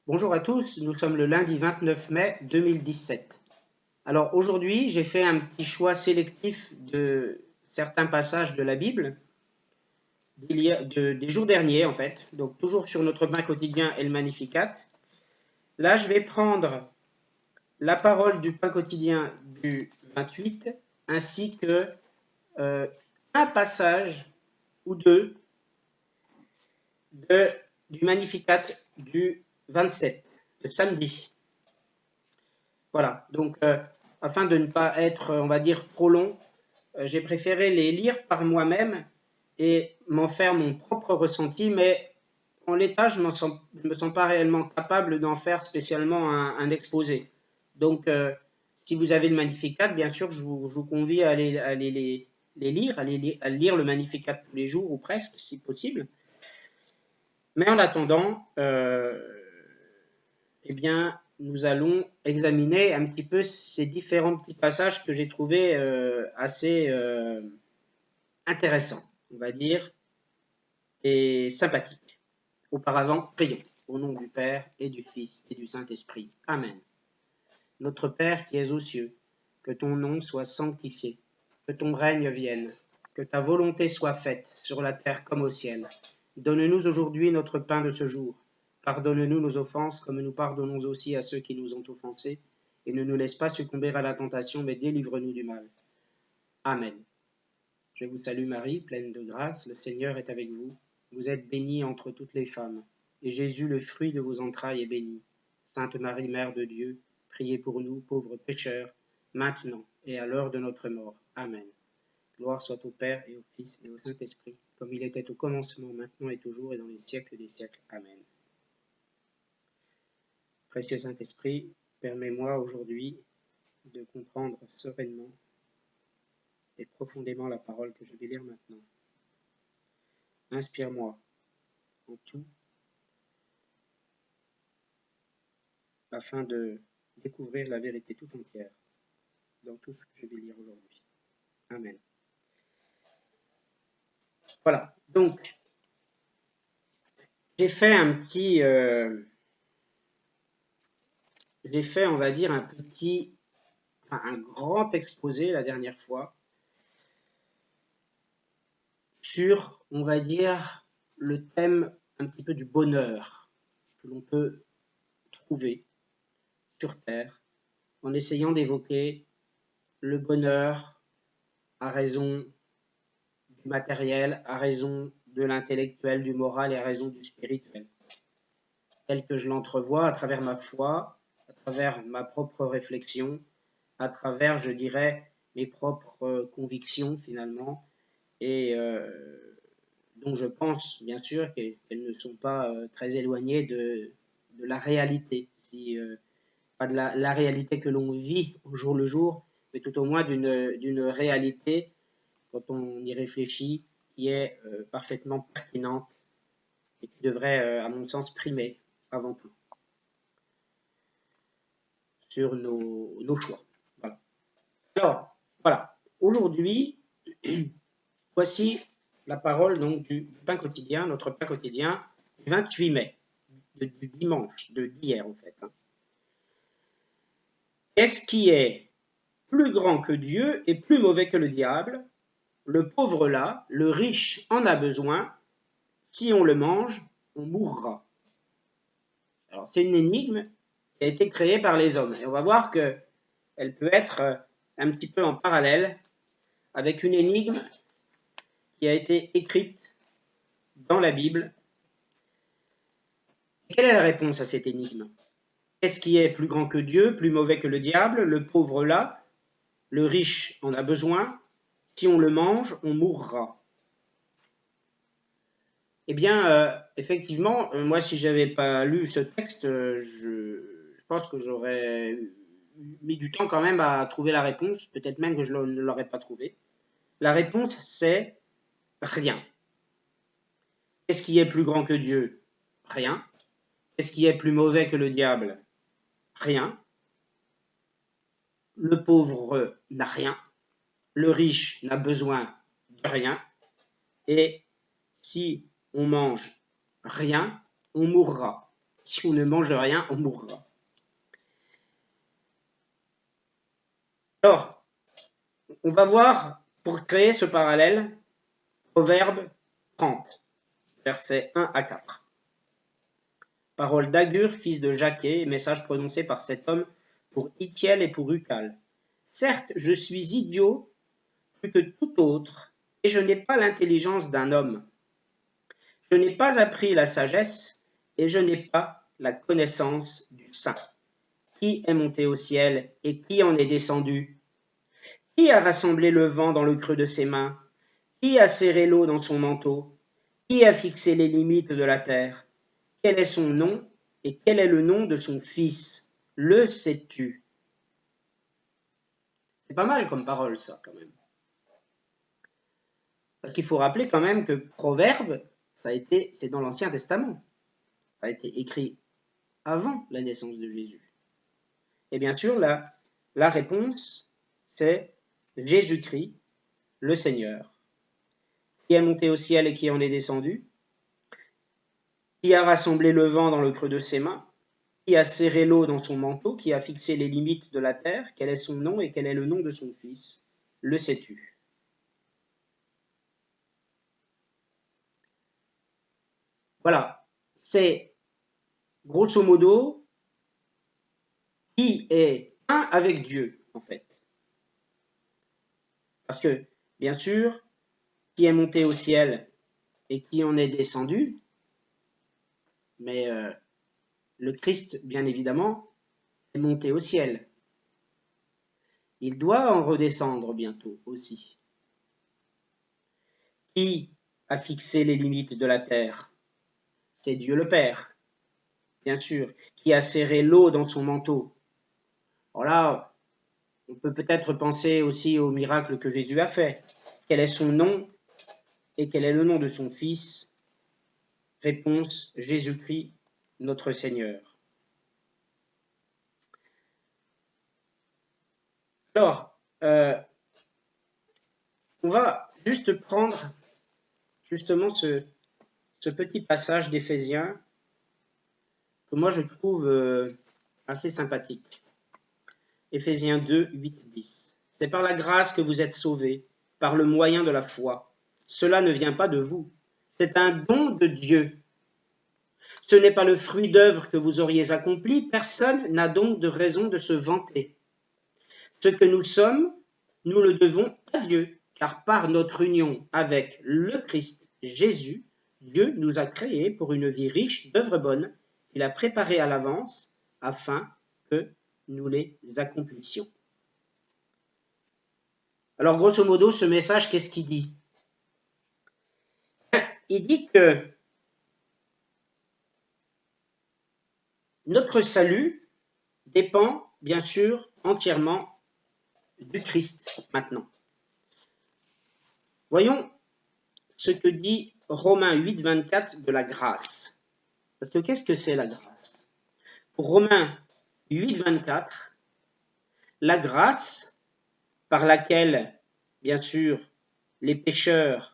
Bonjour à tous, nous sommes le lundi 29 mai 2017. Alors aujourd'hui, j'ai fait un petit choix sélectif de certains passages de la Bible, des jours derniers en fait, donc toujours sur notre pain quotidien et le Magnificat. Là, je vais prendre la parole du pain quotidien du 28, ainsi que un passage ou deux du Magnificat du 27, de samedi. Voilà, donc afin de ne pas être, on va dire, trop long, j'ai préféré les lire par moi-même et m'en faire mon propre ressenti, mais en l'état, je ne me sens pas réellement capable d'en faire spécialement un exposé. Donc, si vous avez le Magnificat, bien sûr, je vous convie à les lire, à lire le Magnificat tous les jours ou presque, si possible. Mais en attendant, eh bien, nous allons examiner un petit peu ces différents petits passages que j'ai trouvés assez intéressants, on va dire, et sympathiques. Auparavant, prions. Au nom du Père et du Fils et du Saint-Esprit. Amen. Notre Père qui es aux cieux, que ton nom soit sanctifié, que ton règne vienne, que ta volonté soit faite sur la terre comme au ciel. Donne-nous aujourd'hui notre pain de ce jour. Pardonne-nous nos offenses comme nous pardonnons aussi à ceux qui nous ont offensés. Et ne nous laisse pas succomber à la tentation, mais délivre-nous du mal. Amen. Je vous salue Marie, pleine de grâce, le Seigneur est avec vous. Vous êtes bénie entre toutes les femmes, et Jésus, le fruit de vos entrailles, est béni. Sainte Marie, Mère de Dieu, priez pour nous, pauvres pécheurs, maintenant et à l'heure de notre mort. Amen. Gloire soit au Père et au Fils et au Saint-Esprit, comme il était au commencement, maintenant et toujours, et dans les siècles des siècles. Amen. Précieux Saint-Esprit, permets-moi aujourd'hui de comprendre sereinement et profondément la parole que je vais lire maintenant. Inspire-moi en tout, afin de découvrir la vérité tout entière dans tout ce que je vais lire aujourd'hui. Amen. Voilà, donc j'ai fait on va dire, un grand exposé la dernière fois sur, on va dire, le thème un petit peu du bonheur que l'on peut trouver sur Terre, en essayant d'évoquer le bonheur à raison du matériel, à raison de l'intellectuel, du moral et à raison du spirituel, tel que je l'entrevois à travers ma foi, à travers ma propre réflexion, à travers, je dirais, mes propres convictions finalement, et dont je pense bien sûr qu'elles ne sont pas très éloignées de la réalité, pas de la réalité que l'on vit au jour le jour, mais tout au moins d'une réalité, quand on y réfléchit, qui est parfaitement pertinente et qui devrait, à mon sens, primer avant tout sur nos choix. Voilà. Alors, voilà. Aujourd'hui, voici la parole donc du pain quotidien, notre pain quotidien du 28 mai, du dimanche, d'hier en fait. Qu'est-ce qui est plus grand que Dieu et plus mauvais que le diable? Le pauvre là, le riche en a besoin. Si on le mange, on mourra. Alors, c'est une énigme qui a été créée par les hommes. Et on va voir qu'elle peut être un petit peu en parallèle avec une énigme qui a été écrite dans la Bible. Quelle est la réponse à cette énigme? Qu'est-ce qui est plus grand que Dieu, plus mauvais que le diable? Le pauvre là, le riche en a besoin. Si on le mange, on mourra. Eh bien, effectivement, moi, si j'avais pas lu ce texte, je pense que j'aurais mis du temps quand même à trouver la réponse. Peut-être même que je ne l'aurais pas trouvée. La réponse, c'est rien. Qu'est-ce qui est plus grand que Dieu? Rien. Qu'est-ce qui est plus mauvais que le diable? Rien. Le pauvre n'a rien. Le riche n'a besoin de rien. Et si on mange rien, on mourra. si on ne mange rien, on mourra. Alors, on va voir, pour créer ce parallèle, Proverbe 30, versets 1 à 4. Parole d'Agur, fils de Jaquet, message prononcé par cet homme pour Ithiel et pour Ucal. Certes, je suis idiot plus que tout autre, et je n'ai pas l'intelligence d'un homme. Je n'ai pas appris la sagesse, et je n'ai pas la connaissance du saint. Qui est monté au ciel, et qui en est descendu? Qui a rassemblé le vent dans le creux de ses mains? Qui a serré l'eau dans son manteau? Qui a fixé les limites de la terre? Quel est son nom, et quel est le nom de son fils? Le sais-tu? C'est pas mal comme parole, ça, quand même. Parce qu'il faut rappeler quand même que Proverbe, c'est dans l'Ancien Testament. Ça a été écrit avant la naissance de Jésus. Et bien sûr, la réponse, c'est Jésus-Christ, le Seigneur, qui est monté au ciel et qui en est descendu, qui a rassemblé le vent dans le creux de ses mains, qui a serré l'eau dans son manteau, qui a fixé les limites de la terre. Quel est son nom et quel est le nom de son fils? Le sais-tu? Voilà, c'est grosso modo qui est un avec Dieu, en fait. Parce que, bien sûr, qui est monté au ciel et qui en est descendu, mais le Christ, bien évidemment, est monté au ciel. Il doit en redescendre bientôt aussi. Qui a fixé les limites de la terre? C'est Dieu le Père, bien sûr, qui a serré l'eau dans son manteau. Voilà, on peut peut-être penser aussi au miracle que Jésus a fait. Quel est son nom et quel est le nom de son Fils? Réponse, Jésus-Christ, notre Seigneur. Alors, on va juste prendre justement ce petit passage d'Éphésiens que moi je trouve assez sympathique. Éphésiens 2, 8, 10. C'est par la grâce que vous êtes sauvés, par le moyen de la foi. Cela ne vient pas de vous. C'est un don de Dieu. Ce n'est pas le fruit d'œuvres que vous auriez accompli. Personne n'a donc de raison de se vanter. Ce que nous sommes, nous le devons à Dieu, car par notre union avec le Christ Jésus, Dieu nous a créés pour une vie riche d'œuvres bonnes qu'il a préparées à l'avance afin que nous les accomplissions. Alors, grosso modo, ce message, qu'est-ce qu'il dit? Il dit que notre salut dépend, bien sûr, entièrement du Christ maintenant. Voyons ce que dit Romains 8, 24 de la grâce. Parce que qu'est-ce que c'est la grâce? Pour Romains 8, 24, la grâce par laquelle, bien sûr, les pécheurs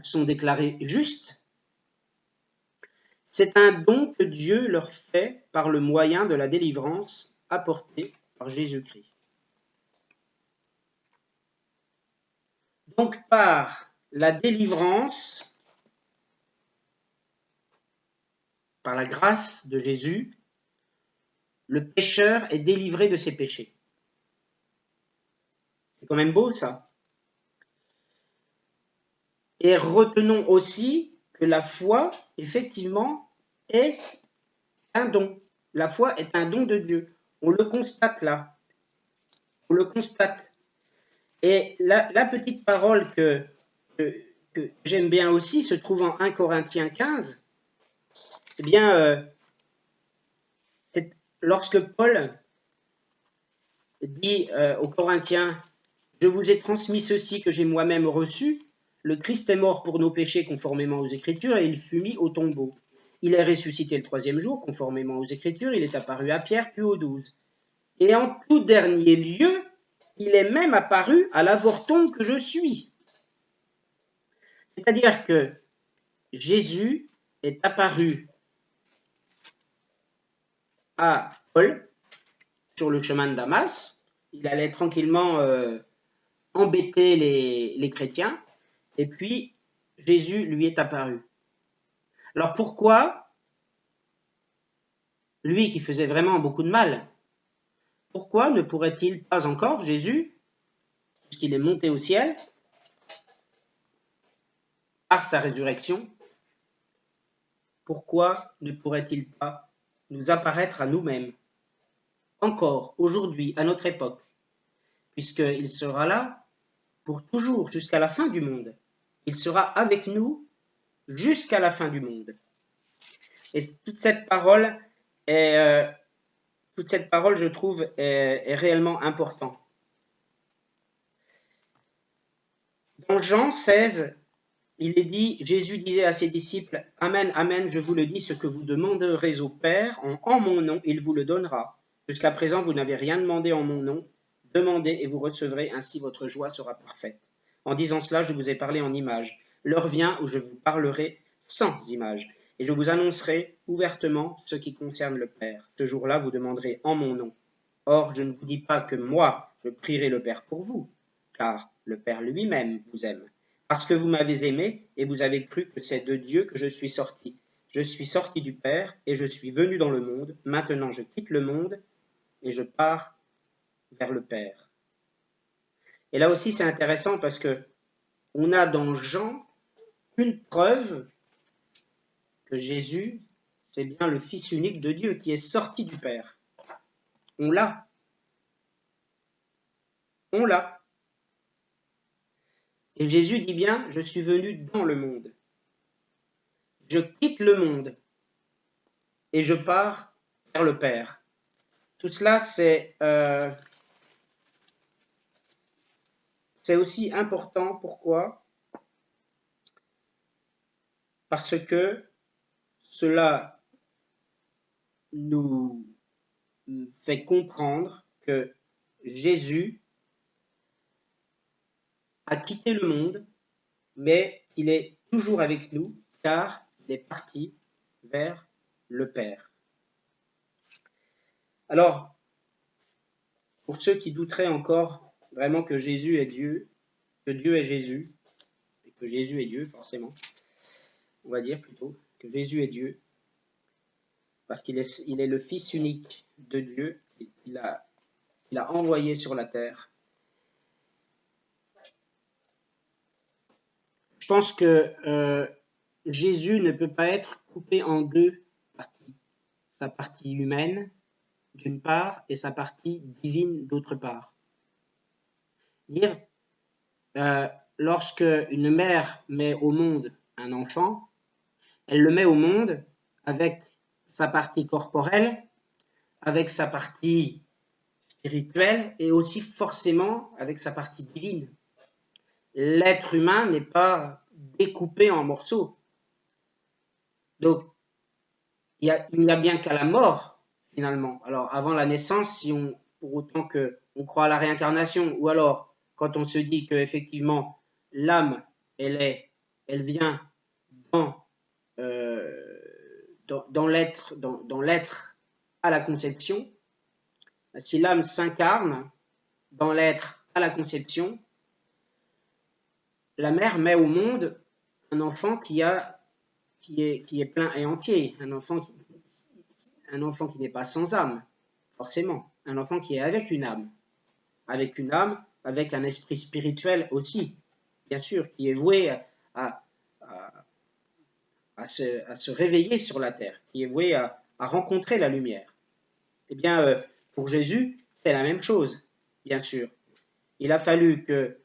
sont déclarés justes, c'est un don que Dieu leur fait par le moyen de la délivrance apportée par Jésus-Christ. Donc par la délivrance, par la grâce de Jésus, le pécheur est délivré de ses péchés. C'est quand même beau ça. Et retenons aussi que la foi, effectivement, est un don. La foi est un don de Dieu. On le constate là. On le constate. Et la petite parole que j'aime bien aussi se trouve en 1 Corinthiens 15. Eh bien, lorsque Paul dit aux Corinthiens, « Je vous ai transmis ceci que j'ai moi-même reçu, le Christ est mort pour nos péchés conformément aux Écritures et il fut mis au tombeau. Il est ressuscité le troisième jour conformément aux Écritures, il est apparu à Pierre puis aux 12. Et en tout dernier lieu, il est même apparu à l'avorton que je suis. » C'est-à-dire que Jésus est apparu à Paul sur le chemin de Damas. Il allait tranquillement embêter les chrétiens. Et puis, Jésus lui est apparu. Alors pourquoi, lui qui faisait vraiment beaucoup de mal, pourquoi ne pourrait-il pas encore, Jésus, puisqu'il est monté au ciel, par sa résurrection, pourquoi ne pourrait-il pas nous apparaître à nous-mêmes, encore aujourd'hui, à notre époque, puisqu'il sera là pour toujours, jusqu'à la fin du monde. Il sera avec nous jusqu'à la fin du monde. Et toute cette parole, je trouve, est réellement importante. Dans Jean 16, il est dit, Jésus disait à ses disciples, « Amen, Amen, je vous le dis, ce que vous demanderez au Père en mon nom, il vous le donnera. Jusqu'à présent, vous n'avez rien demandé en mon nom. Demandez et vous recevrez, ainsi votre joie sera parfaite. En disant cela, je vous ai parlé en images. L'heure vient où je vous parlerai sans images. Et je vous annoncerai ouvertement ce qui concerne le Père. Ce jour-là, vous demanderez en mon nom. Or, je ne vous dis pas que moi, je prierai le Père pour vous, car le Père lui-même vous aime. Parce que vous m'avez aimé et vous avez cru que c'est de Dieu que je suis sorti. Je suis sorti du Père et je suis venu dans le monde. Maintenant, je quitte le monde et je pars vers le Père. Et là aussi, c'est intéressant parce que on a dans Jean une preuve que Jésus, c'est bien le Fils unique de Dieu qui est sorti du Père. On l'a. On l'a. Et Jésus dit bien, je suis venu dans le monde. Je quitte le monde et je pars vers le Père. Tout cela, c'est aussi important. Pourquoi? Parce que cela nous fait comprendre que Jésus a quitté le monde, mais il est toujours avec nous, car il est parti vers le Père. Alors, pour ceux qui douteraient encore vraiment que Jésus est Dieu, que Dieu est Jésus, et que Jésus est Dieu, forcément, on va dire plutôt que Jésus est Dieu, parce qu'il est le Fils unique de Dieu, il a envoyé sur la terre. Je pense que Jésus ne peut pas être coupé en deux parties. Sa partie humaine, d'une part, et sa partie divine, d'autre part. Dire, lorsque une mère met au monde un enfant, elle le met au monde avec sa partie corporelle, avec sa partie spirituelle et aussi forcément avec sa partie divine. L'être humain n'est pas découpé en morceaux. Donc, il n'y a bien qu'à la mort, finalement. Alors, avant la naissance, pour autant qu'on croit à la réincarnation, ou alors, quand on se dit qu'effectivement, l'âme, elle vient dans l'être à la conception. Si l'âme s'incarne dans l'être à la conception, la mère met au monde un enfant qui est plein et entier, un enfant qui n'est pas sans âme, forcément, un enfant qui est avec une âme, avec un esprit spirituel aussi, bien sûr, qui est voué à se réveiller sur la terre, qui est voué à rencontrer la lumière. Eh bien, pour Jésus, c'est la même chose, bien sûr. Il a fallu que,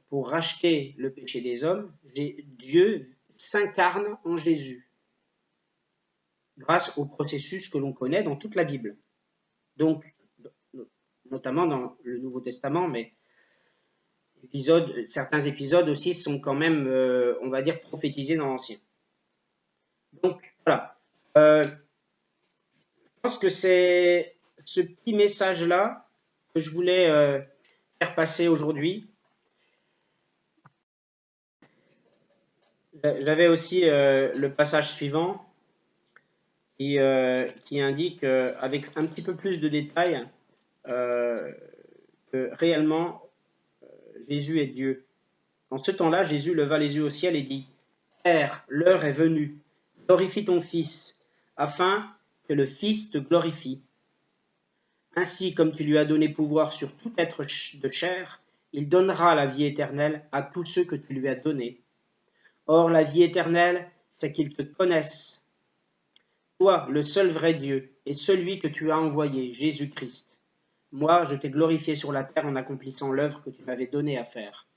pour racheter le péché des hommes, Dieu s'incarne en Jésus, grâce au processus que l'on connaît dans toute la Bible. Donc, notamment dans le Nouveau Testament, mais certains épisodes aussi sont quand même, on va dire, prophétisés dans l'Ancien. Donc, voilà. Je pense que c'est ce petit message-là que je voulais faire passer aujourd'hui. J'avais aussi le passage suivant qui indique avec un petit peu plus de détails que réellement Jésus est Dieu. En ce temps-là, Jésus leva les yeux au ciel et dit : « Père, l'heure est venue, glorifie ton Fils, afin que le Fils te glorifie. Ainsi, comme tu lui as donné pouvoir sur tout être de chair, il donnera la vie éternelle à tous ceux que tu lui as donnés. Or, la vie éternelle, c'est qu'ils te connaissent, toi, le seul vrai Dieu, et celui que tu as envoyé, Jésus-Christ. Moi, je t'ai glorifié sur la terre en accomplissant l'œuvre que tu m'avais donnée à faire.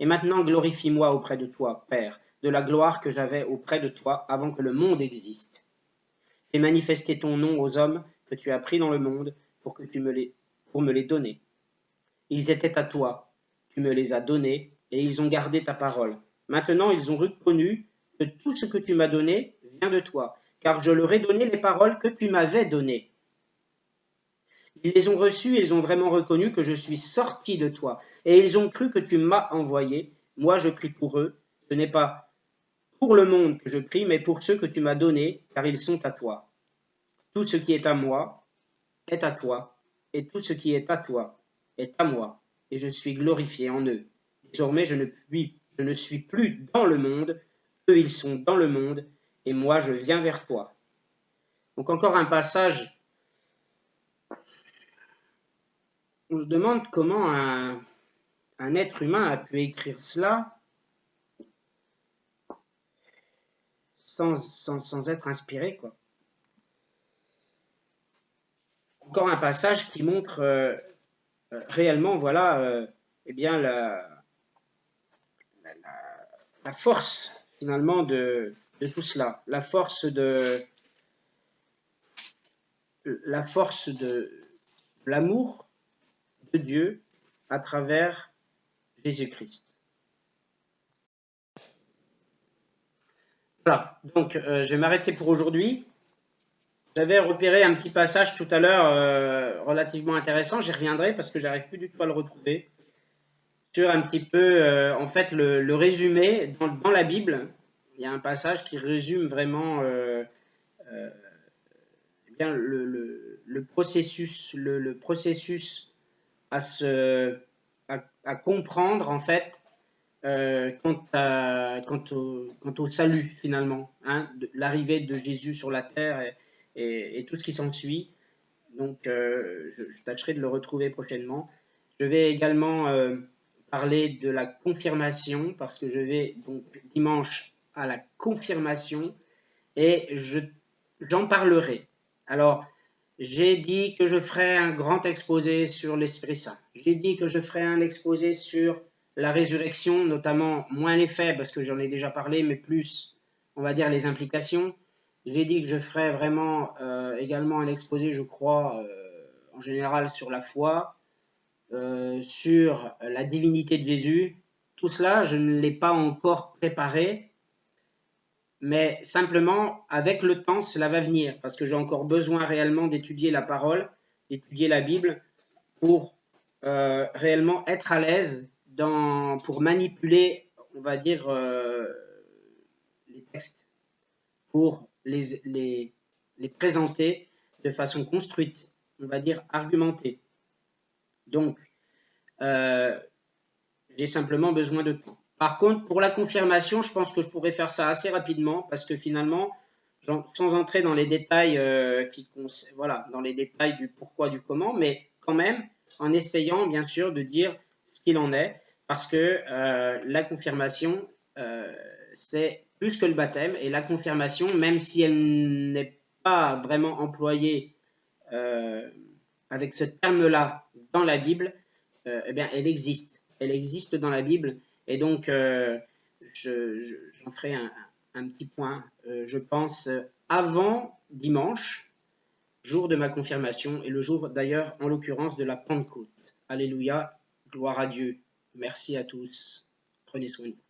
Et maintenant, glorifie-moi auprès de toi, Père, de la gloire que j'avais auprès de toi avant que le monde existe. Fais manifester ton nom aux hommes que tu as pris dans le monde pour me les donner. Ils étaient à toi, tu me les as donnés, et ils ont gardé ta parole. Maintenant, ils ont reconnu que tout ce que tu m'as donné vient de toi, car je leur ai donné les paroles que tu m'avais données. Ils les ont reçues et ils ont vraiment reconnu que je suis sorti de toi, et ils ont cru que tu m'as envoyé. Moi, je prie pour eux. Ce n'est pas pour le monde que je prie, mais pour ceux que tu m'as donnés, car ils sont à toi. Tout ce qui est à moi est à toi, et tout ce qui est à toi est à moi, et je suis glorifié en eux. Désormais, je ne suis plus dans le monde, eux ils sont dans le monde, et moi je viens vers toi. Donc encore un passage, on se demande comment un être humain a pu écrire cela sans être inspiré, quoi. Encore un passage qui montre réellement, voilà, eh bien la force finalement de tout cela, la force de l'amour de Dieu à travers Jésus-Christ. Voilà, donc je vais m'arrêter pour aujourd'hui. J'avais repéré un petit passage tout à l'heure relativement intéressant, j'y reviendrai parce que j'arrive plus du tout à le retrouver, sur un petit peu, en fait, le résumé dans la Bible. Il y a un passage qui résume vraiment bien le processus à comprendre, en fait, quant au salut, finalement, hein, l'arrivée de Jésus sur la terre et tout ce qui s'ensuit. Donc, je tâcherai de le retrouver prochainement. Je vais également parler de la confirmation, parce que je vais donc dimanche à la confirmation, et j'en parlerai. Alors, j'ai dit que je ferai un grand exposé sur l'Esprit Saint. J'ai dit que je ferai un exposé sur la résurrection, notamment moins les faits, parce que j'en ai déjà parlé, mais plus, on va dire, les implications. J'ai dit que je ferai vraiment également un exposé, je crois, en général sur la foi, sur la divinité de Jésus. Tout cela, je ne l'ai pas encore préparé, mais simplement, avec le temps, cela va venir, parce que j'ai encore besoin réellement d'étudier la parole, d'étudier la Bible, pour réellement être à l'aise pour manipuler, on va dire, les textes, pour les présenter de façon construite, on va dire argumentée. Donc, j'ai simplement besoin de temps. Par contre, pour la confirmation, je pense que je pourrais faire ça assez rapidement parce que finalement, sans entrer dans les détails voilà, dans les détails du pourquoi, du comment, mais quand même en essayant bien sûr de dire ce qu'il en est, parce que la confirmation, c'est plus que le baptême, et la confirmation, même si elle n'est pas vraiment employée avec ce terme-là dans la Bible, eh bien, elle existe. Elle existe dans la Bible, et donc j'en ferai un petit point, je pense, avant dimanche, jour de ma confirmation, et le jour d'ailleurs, en l'occurrence, de la Pentecôte. Alléluia, gloire à Dieu. Merci à tous. Prenez soin de vous.